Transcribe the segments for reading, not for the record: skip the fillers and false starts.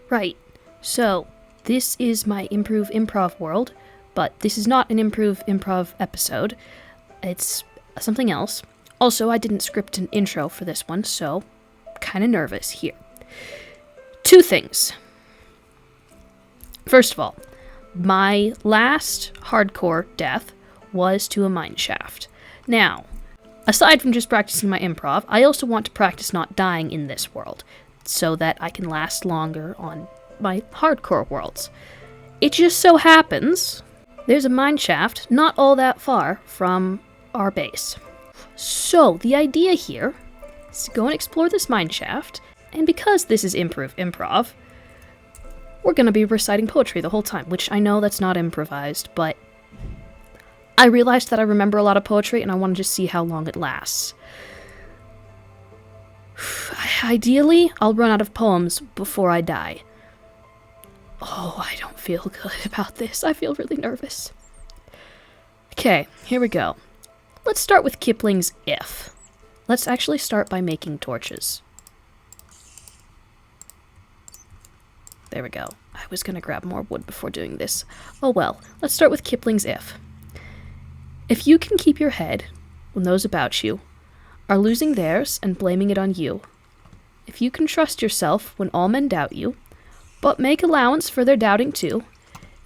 Right. So, this is my Improve Improv world, but this is not an Improve Improv episode. It's something else. Also, I didn't script an intro for this one, so kind of nervous here. 2 things. First of all, my last hardcore death was to a mineshaft. Now, aside from just practicing my improv, I also want to practice not dying in this world, so that I can last longer on my hardcore worlds. It just so happens there's a mineshaft not all that far from our base. So the idea here is to go and explore this mineshaft, and because this is improv, we're going to be reciting poetry the whole time, which I know that's not improvised, but I realized that I remember a lot of poetry and I want to just see how long it lasts. Ideally, I'll run out of poems before I die. Oh, I don't feel good about this. I feel really nervous. Okay, here we go. Let's start with Kipling's If. Let's actually start by making torches. There we go. I was going to grab more wood before doing this. Oh well, let's start with Kipling's If. If you can keep your head when those about you are losing theirs and blaming it on you, if you can trust yourself when all men doubt you, but make allowance for their doubting too,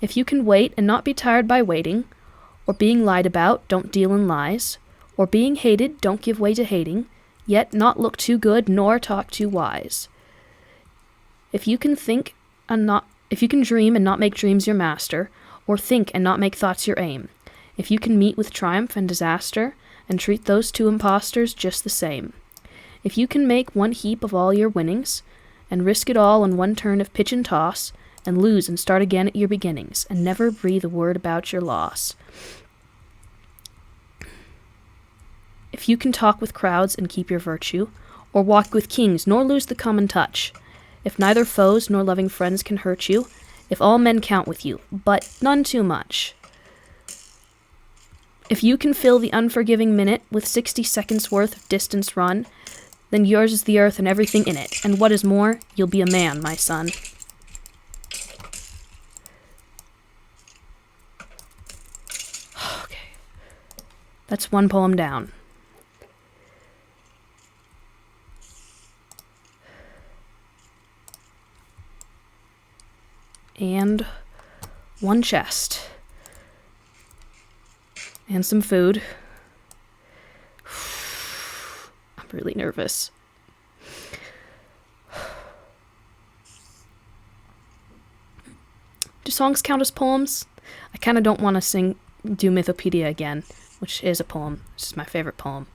if you can wait and not be tired by waiting, or being lied about, don't deal in lies, or being hated, don't give way to hating, yet not look too good nor talk too wise. If you can dream and not make dreams your master, or think and not make thoughts your aim, if you can meet with triumph and disaster, and treat those 2 impostors just the same, if you can make one heap of all your winnings, and risk it all on one turn of pitch and toss, and lose and start again at your beginnings, and never breathe a word about your loss. If you can talk with crowds and keep your virtue, or walk with kings nor lose the common touch, if neither foes nor loving friends can hurt you, if all men count with you, but none too much. If you can fill the unforgiving minute with 60 seconds worth of distance run, then yours is the earth and everything in it, and what is more, you'll be a man, my son. Okay. That's 1 poem down. And 1 chest. And some food. I'm really nervous. Do songs count as poems? I kind of don't want to do Mythopedia again, which is a poem. This is my favorite poem.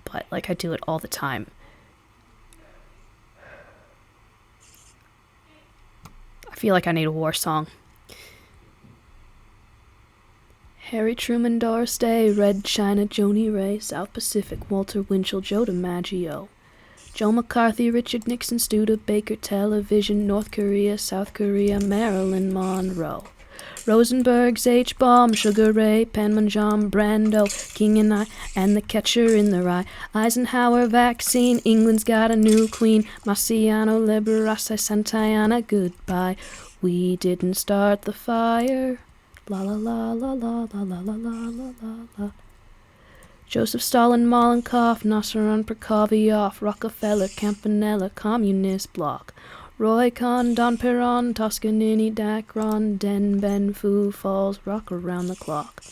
But, I do it all the time. I feel like I need a war song. Harry Truman, Doris Day, Red China, Joni Ray, South Pacific, Walter Winchell, Joe DiMaggio, Joe McCarthy, Richard Nixon, Studebaker, Television, North Korea, South Korea, Marilyn Monroe, Rosenberg's H-Bomb, Sugar Ray, Panmunjom, Brando, King and I, and the Catcher in the Rye, Eisenhower vaccine, England's got a new queen, Marciano, Liberace, Santayana, goodbye, we didn't start the fire. La la la la la la la la la la la la. Joseph Stalin, Malenkov, Nasseron, Prokofiev, Rockefeller, Campanella, Communist Bloc, Roy Kahn, Don Perron, Toscanini, Dacron, Den Ben Phu Falls, Rock Around the Clock.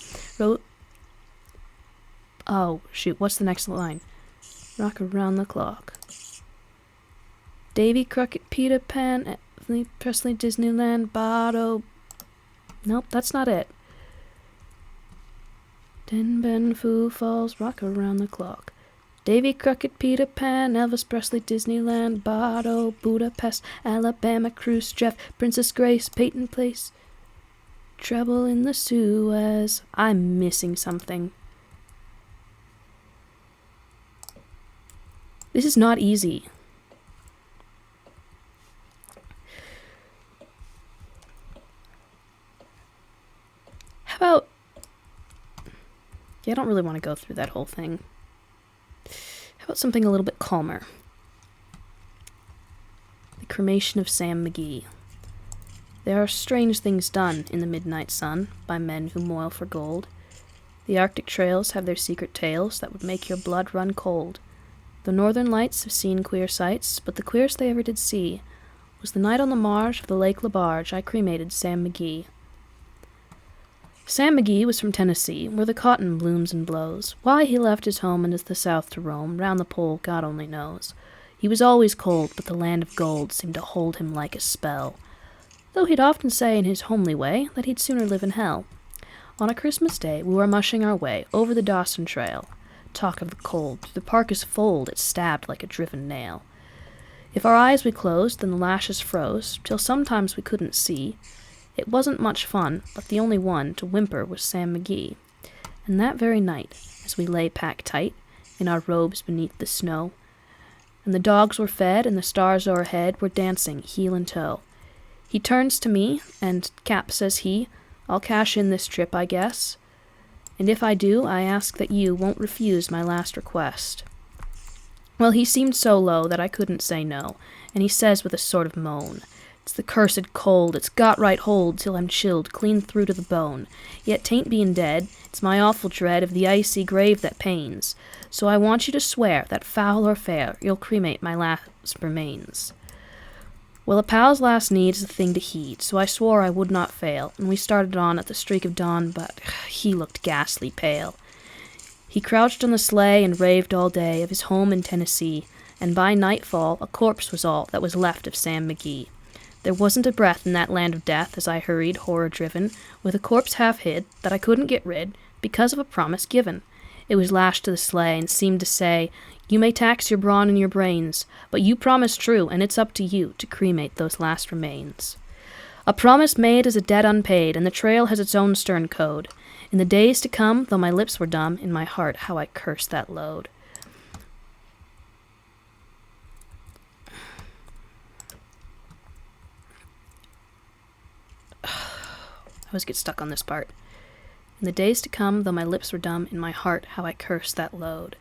Oh, shoot, what's the next line? Rock Around the Clock. Davy Crockett, Peter Pan, Anthony Presley, Disneyland, Bado. Nope, that's not it. Den Ben Phu Falls, Rock Around the Clock. Davy Crockett, Peter Pan, Elvis Presley, Disneyland, Bado, Budapest, Alabama, Khrushchev, Princess Grace, Peyton Place, Trouble in the Suez. I'm missing something. This is not easy. How about... Yeah, I don't really want to go through that whole thing. How about something a little bit calmer? The Cremation of Sam McGee. There are strange things done in the midnight sun by men who moil for gold. The Arctic trails have their secret tales that would make your blood run cold. The northern lights have seen queer sights, but the queerest they ever did see was the night on the marge of the Lake LaBarge I cremated Sam McGee. Sam McGee was from Tennessee, where the cotton blooms and blows. Why he left his home into the south to roam, round the pole God only knows. He was always cold, but the land of gold seemed to hold him like a spell, though he'd often say in his homely way that he'd sooner live in hell. On a Christmas day we were mushing our way over the Dawson Trail. Talk of the cold, through the parka's fold it stabbed like a driven nail. If our eyes we closed, then the lashes froze, till sometimes we couldn't see. It wasn't much fun, but the only one to whimper was Sam McGee. And that very night, as we lay packed tight in our robes beneath the snow, and the dogs were fed and the stars o'erhead were dancing heel and toe, he turns to me, and, Cap, says he, I'll cash in this trip, I guess. And if I do, I ask that you won't refuse my last request. Well, he seemed so low that I couldn't say no, and he says with a sort of moan, It's the cursed cold, it's got right hold till I'm chilled clean through to the bone. Yet 'tain't being dead, it's my awful dread of the icy grave that pains. So I want you to swear that foul or fair, you'll cremate my last remains. Well, a pal's last need is a thing to heed, so I swore I would not fail, and we started on at the streak of dawn, but he looked ghastly pale. He crouched on the sleigh and raved all day of his home in Tennessee, and by nightfall a corpse was all that was left of Sam McGee. There wasn't a breath in that land of death as I hurried, horror-driven, with a corpse half hid that I couldn't get rid because of a promise given. It was lashed to the sleigh and seemed to say, You may tax your brawn and your brains, but you promised true, and it's up to you to cremate those last remains. A promise made is a debt unpaid, and the trail has its own stern code. In the days to come, though my lips were dumb, in my heart how I cursed that load. I always get stuck on this part. In the days to come, though my lips were dumb, in my heart how I cursed that load.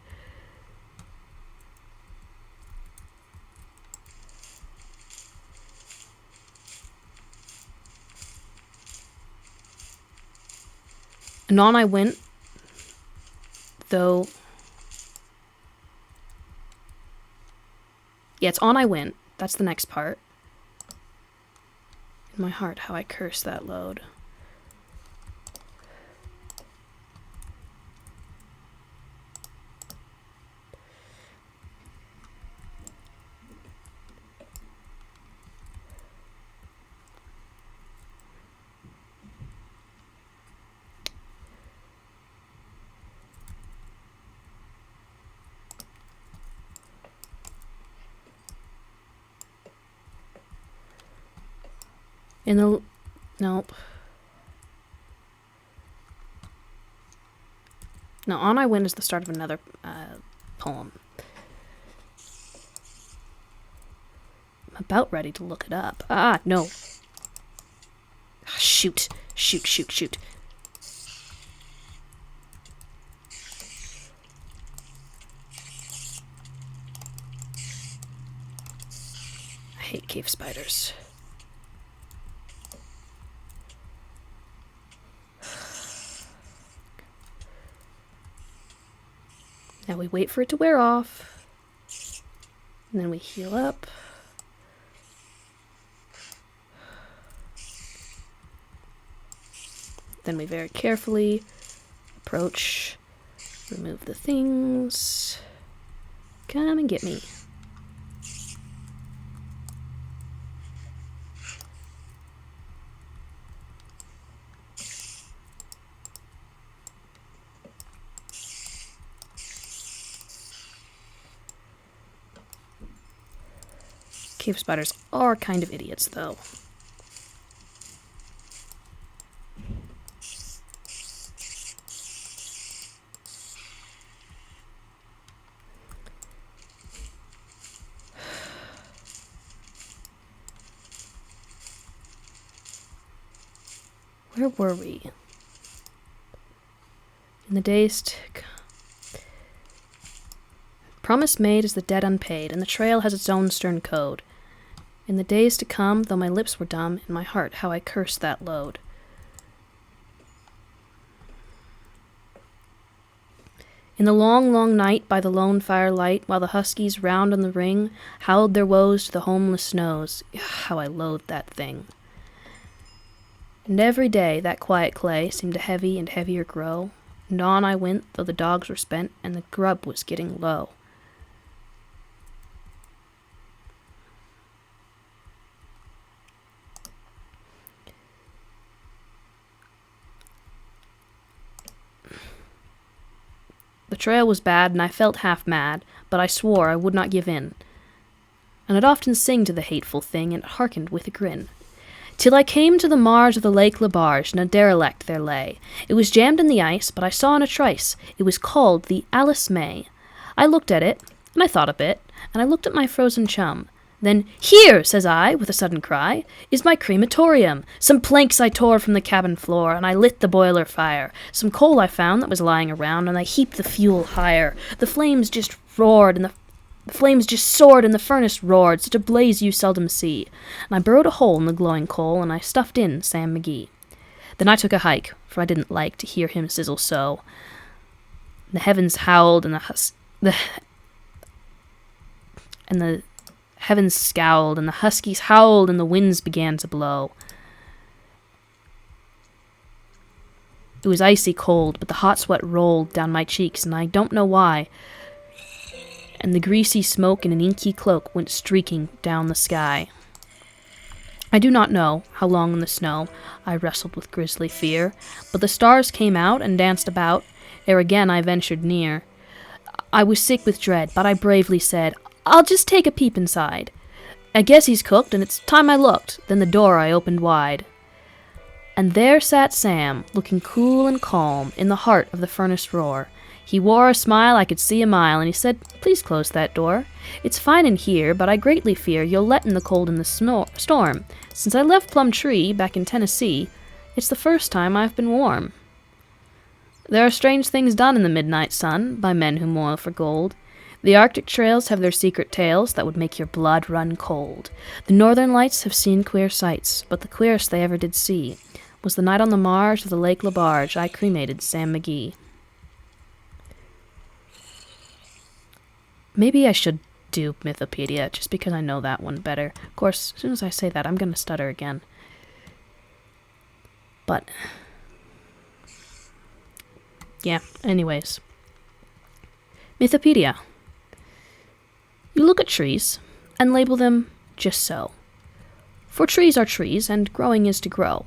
And on I went, though... Yeah, it's on I went. That's the next part. In my heart, how I cursed that load. In the... Nope. No, On I Went is the start of another poem. I'm about ready to look it up. Ah, no. Shoot. Shoot. I hate cave spiders. Now we wait for it to wear off, and then we heal up. Then we very carefully approach, remove the things. Come and get me. Cave spiders are kind of idiots, though. Where were we? In the days to come. Promise made is the debt unpaid, and the trail has its own stern code. In the days to come, though my lips were dumb, in my heart how I cursed that load. In the long, long night, by the lone firelight, while the huskies round on the ring howled their woes to the homeless snows, how I loathed that thing. And every day that quiet clay seemed to heavy and heavier grow, and on I went, though the dogs were spent and the grub was getting low. The trail was bad, and I felt half mad, but I swore I would not give in. And I'd often sing to the hateful thing, and it hearkened with a grin. Till I came to the marge of the Lake Labarge, and a derelict there lay. It was jammed in the ice, but I saw in a trice, it was called the Alice May. I looked at it, and I thought a bit, and I looked at my frozen chum. Then, "Here," says I, with a sudden cry, "is my crematorium. Some planks I tore from the cabin floor, and I lit the boiler fire. Some coal I found that was lying around, and I heaped the fuel higher. The flames just roared, and the flames just soared, and the furnace roared, such a blaze you seldom see. And I burrowed a hole in the glowing coal, and I stuffed in Sam McGee. Then I took a hike, for I didn't like to hear him sizzle so. The heavens howled, and the heavens scowled, and the huskies howled, and the winds began to blow. It was icy cold, but the hot sweat rolled down my cheeks, and I don't know why. And the greasy smoke in an inky cloak went streaking down the sky. I do not know how long in the snow I wrestled with grisly fear, but the stars came out and danced about, ere again I ventured near. I was sick with dread, but I bravely said, "I'll just take a peep inside. I guess he's cooked, and it's time I looked." Then the door I opened wide. And there sat Sam, looking cool and calm, in the heart of the furnace roar. He wore a smile I could see a mile, and he said, "Please close that door. It's fine in here, but I greatly fear you'll let in the cold in the storm. Since I left Plum Tree, back in Tennessee, it's the first time I've been warm. There are strange things done in the midnight sun by men who moil for gold. The Arctic trails have their secret tales that would make your blood run cold. The northern lights have seen queer sights, but the queerest they ever did see was the night on the marge of the Lake Labarge I cremated Sam McGee." Maybe I should do Mythopedia, just because I know that one better. Of course, as soon as I say that, I'm going to stutter again. But, yeah, anyways. Mythopedia. You look at trees and label them just so. For trees are trees, and growing is to grow.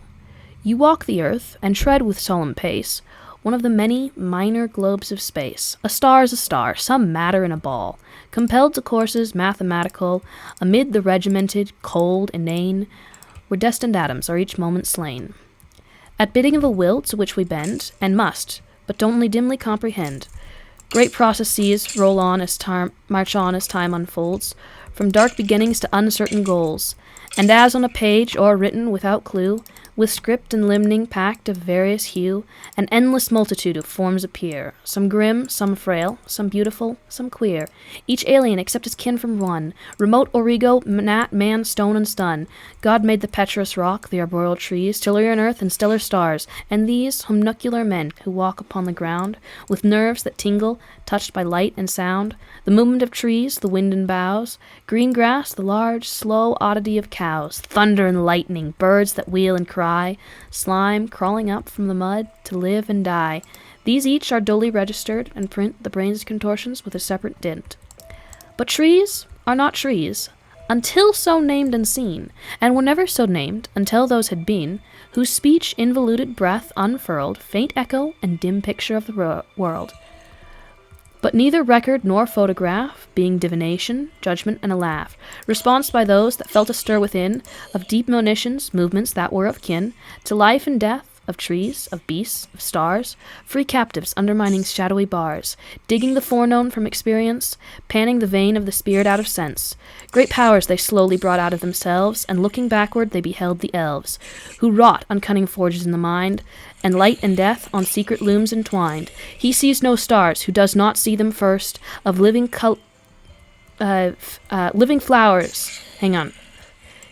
You walk the earth and tread with solemn pace one of the many minor globes of space. A star is a star, some matter in a ball, compelled to courses mathematical, amid the regimented, cold, inane, where destined atoms are each moment slain. At bidding of a will to which we bend, and must, but only dimly comprehend, great processes march on as time unfolds, from dark beginnings to uncertain goals, and as on a page or written without clue, with script and limning packed of various hue, an endless multitude of forms appear, some grim, some frail, some beautiful, some queer, each alien except his kin from one, remote origo, gnat, man, stone, and stun. God made the petrous rock, the arboreal trees, Tellurian earth, and stellar stars, and these homuncular men who walk upon the ground, with nerves that tingle, touched by light and sound, the movement of trees, the wind and boughs, green grass, the large, slow oddity of cows, thunder and lightning, birds that wheel and cry, slime crawling up from the mud to live and die. These each are duly registered and print the brain's contortions with a separate dint. But trees are not trees, until so named and seen, and were never so named until those had been, whose speech involuted breath unfurled, faint echo and dim picture of the world. But neither record nor photograph, being divination, judgment, and a laugh, response by those that felt a stir within, of deep monitions, movements that were of kin, to life and death, of trees, of beasts, of stars, free captives undermining shadowy bars, digging the foreknown from experience, panning the vein of the spirit out of sense. Great powers they slowly brought out of themselves, and looking backward they beheld the elves, who wrought on cunning forges in the mind, and light and death on secret looms entwined. He sees no stars who does not see them first, of living flowers. Hang on.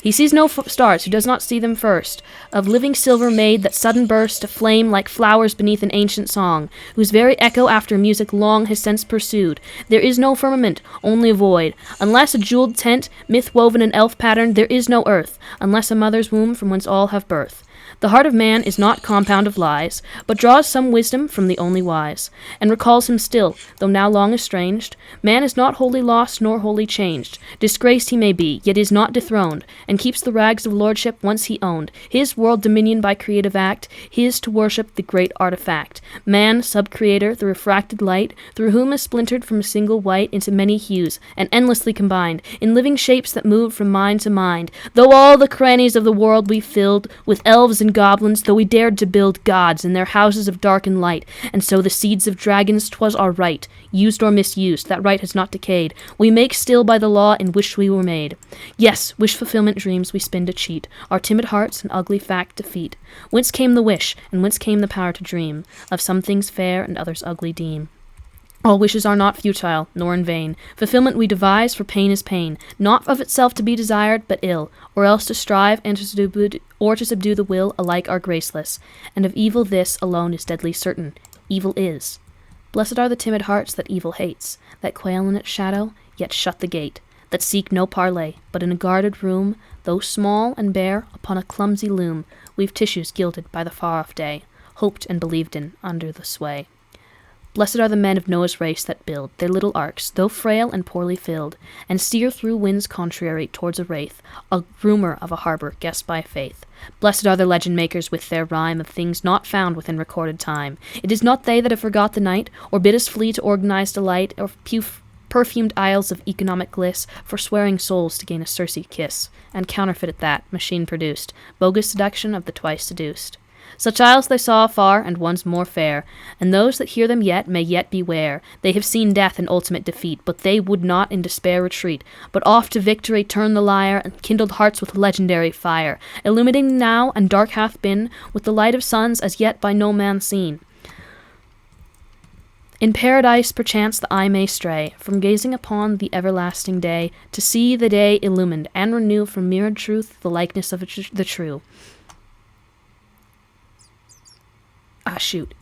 He sees no stars who does not see them first. Of living silver made that sudden burst to flame like flowers beneath an ancient song, whose very echo after music long his sense pursued. There is no firmament, only a void. Unless a jeweled tent, myth woven in elf pattern, there is no earth, unless a mother's womb from whence all have birth. The heart of man is not compound of lies, but draws some wisdom from the only wise, and recalls him still, though now long estranged. Man is not wholly lost nor wholly changed. Disgraced he may be, yet is not dethroned, and keeps the rags of lordship once he owned. His world dominion by creative act, his to worship the great artifact. Man, sub-creator, the refracted light, through whom is splintered from a single white into many hues, and endlessly combined, in living shapes that move from mind to mind. Though all the crannies of the world we filled with elves and goblins, though we dared to build gods in their houses of dark and light, and sow the seeds of dragons, 'twas our right, used or misused, that right has not decayed. We make still by the law in which we were made. Yes, wish-fulfillment dreams we spin to cheat, our timid hearts an ugly fact defeat. Whence came the wish, and whence came the power to dream, of some things fair and others ugly deem? All wishes are not futile, nor in vain. Fulfillment we devise, for pain is pain, not of itself to be desired, but ill, or else to strive and to subdue the will alike are graceless. And of evil this alone is deadly certain: evil is. Blessed are the timid hearts that evil hates, that quail in its shadow, yet shut the gate, that seek no parley, but in a guarded room, though small and bare, upon a clumsy loom, weave tissues gilded by the far-off day, hoped and believed in under the sway. Blessed are the men of Noah's race that build their little arks, though frail and poorly filled, and steer through winds contrary towards a wraith, a rumour of a harbour guessed by faith. Blessed are the legend makers with their rhyme of things not found within recorded time. It is not they that have forgot the night, or bid us flee to organized delight, or perfumed isles of economic bliss, forswearing souls to gain a Circe kiss, and counterfeit at that, machine-produced, bogus seduction of the twice seduced. Such isles they saw afar, and ones more fair, and those that hear them yet may yet beware. They have seen death and ultimate defeat, but they would not in despair retreat, but off to victory turn the lyre, and kindled hearts with legendary fire, illuminating now, and dark hath been, with the light of suns as yet by no man seen. In paradise perchance the eye may stray from gazing upon the everlasting day, to see the day illumined, and renew from mirrored truth the likeness of the true. Shoot.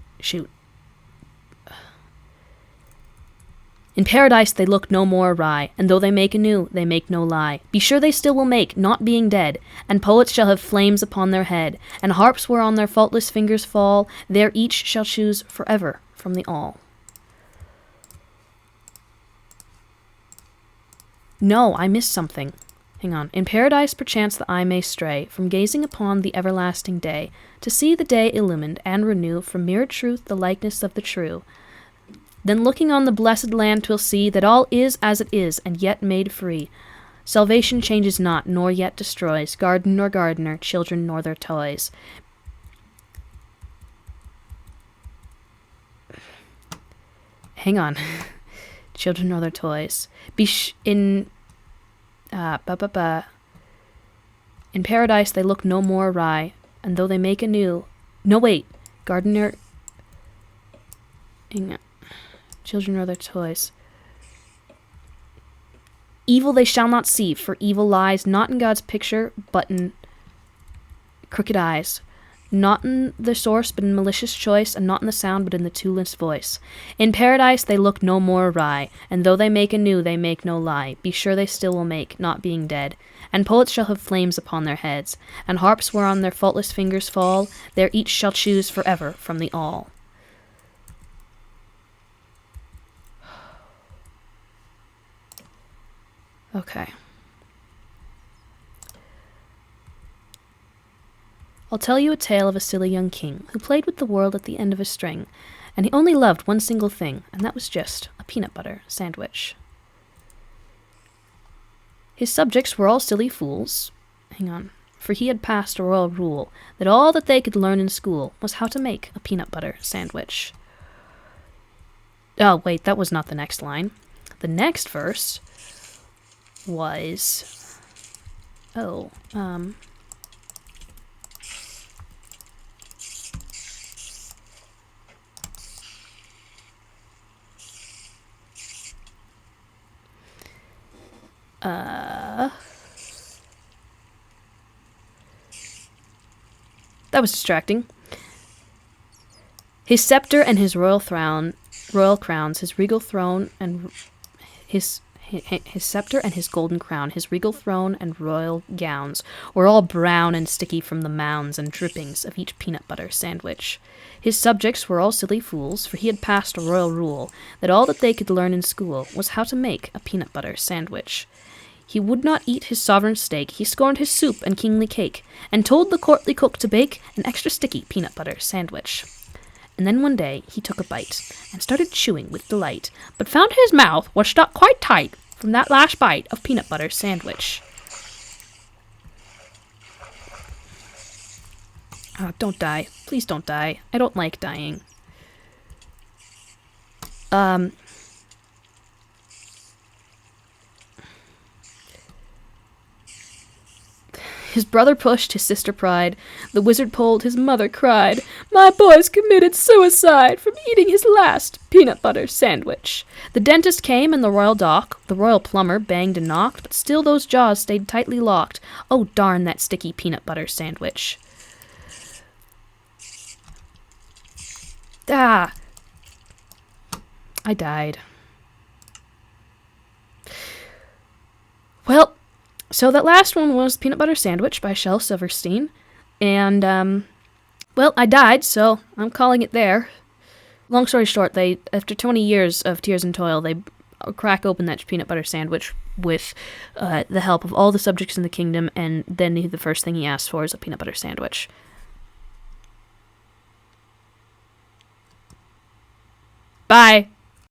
In paradise they look no more awry, and though they make anew, they make no lie. Be sure they still will make, not being dead, and poets shall have flames upon their head, and harps whereon their faultless fingers fall, there each shall choose forever from the all. No, I missed something. Hang on. In paradise perchance the eye may stray from gazing upon the everlasting day, to see the day illumined, and renew from mirrored truth the likeness of the true. Then looking on the blessed land 'twill see that all is as it is, and yet made free. Salvation changes not, nor yet destroys garden nor gardener, children nor their toys. Hang on. Children nor their toys. In paradise they look no more awry, and though they make anew... No, wait. Gardener... Children are their toys. Evil they shall not see, for evil lies not in God's picture, but in crooked eyes. Not in the source, but in malicious choice, and not in the sound, but in the tuneless voice. In paradise they look no more awry, and though they make anew, they make no lie. Be sure they still will make, not being dead. And poets shall have flames upon their heads, and harps whereon their faultless fingers fall, there each shall choose forever from the all. Okay. I'll tell you a tale of a silly young king who played with the world at the end of a string, and he only loved one single thing, and that was just a peanut butter sandwich. His subjects were all silly fools. For he had passed a royal rule that all that they could learn in school was how to make a peanut butter sandwich. Oh, wait, that was not the next line. The next verse was... That was distracting. His scepter and his royal crowns, his regal throne and his scepter and his golden crown, his regal throne and royal gowns were all brown and sticky from the mounds and drippings of each peanut butter sandwich. His subjects were all silly fools, for he had passed a royal rule that all that they could learn in school was how to make a peanut butter sandwich. He would not eat his sovereign steak, he scorned his soup and kingly cake, and told the courtly cook to bake an extra sticky peanut butter sandwich. And then one day he took a bite, and started chewing with delight, but found his mouth was stuck quite tight from that last bite of peanut butter sandwich. Oh, don't die. Please don't die. I don't like dying. His brother pushed, his sister pried. The wizard pulled, his mother cried. My boy's committed suicide from eating his last peanut butter sandwich. The dentist came and the royal doc. The royal plumber banged and knocked, but still those jaws stayed tightly locked. Oh, darn that sticky peanut butter sandwich. Ah! I died. Well, so that last one was Peanut Butter Sandwich by Shel Silverstein. And, well, I died, so I'm calling it there. Long story short, after 20 years of tears and toil, they crack open that peanut butter sandwich with the help of all the subjects in the kingdom, and then the first thing he asks for is a peanut butter sandwich. Bye!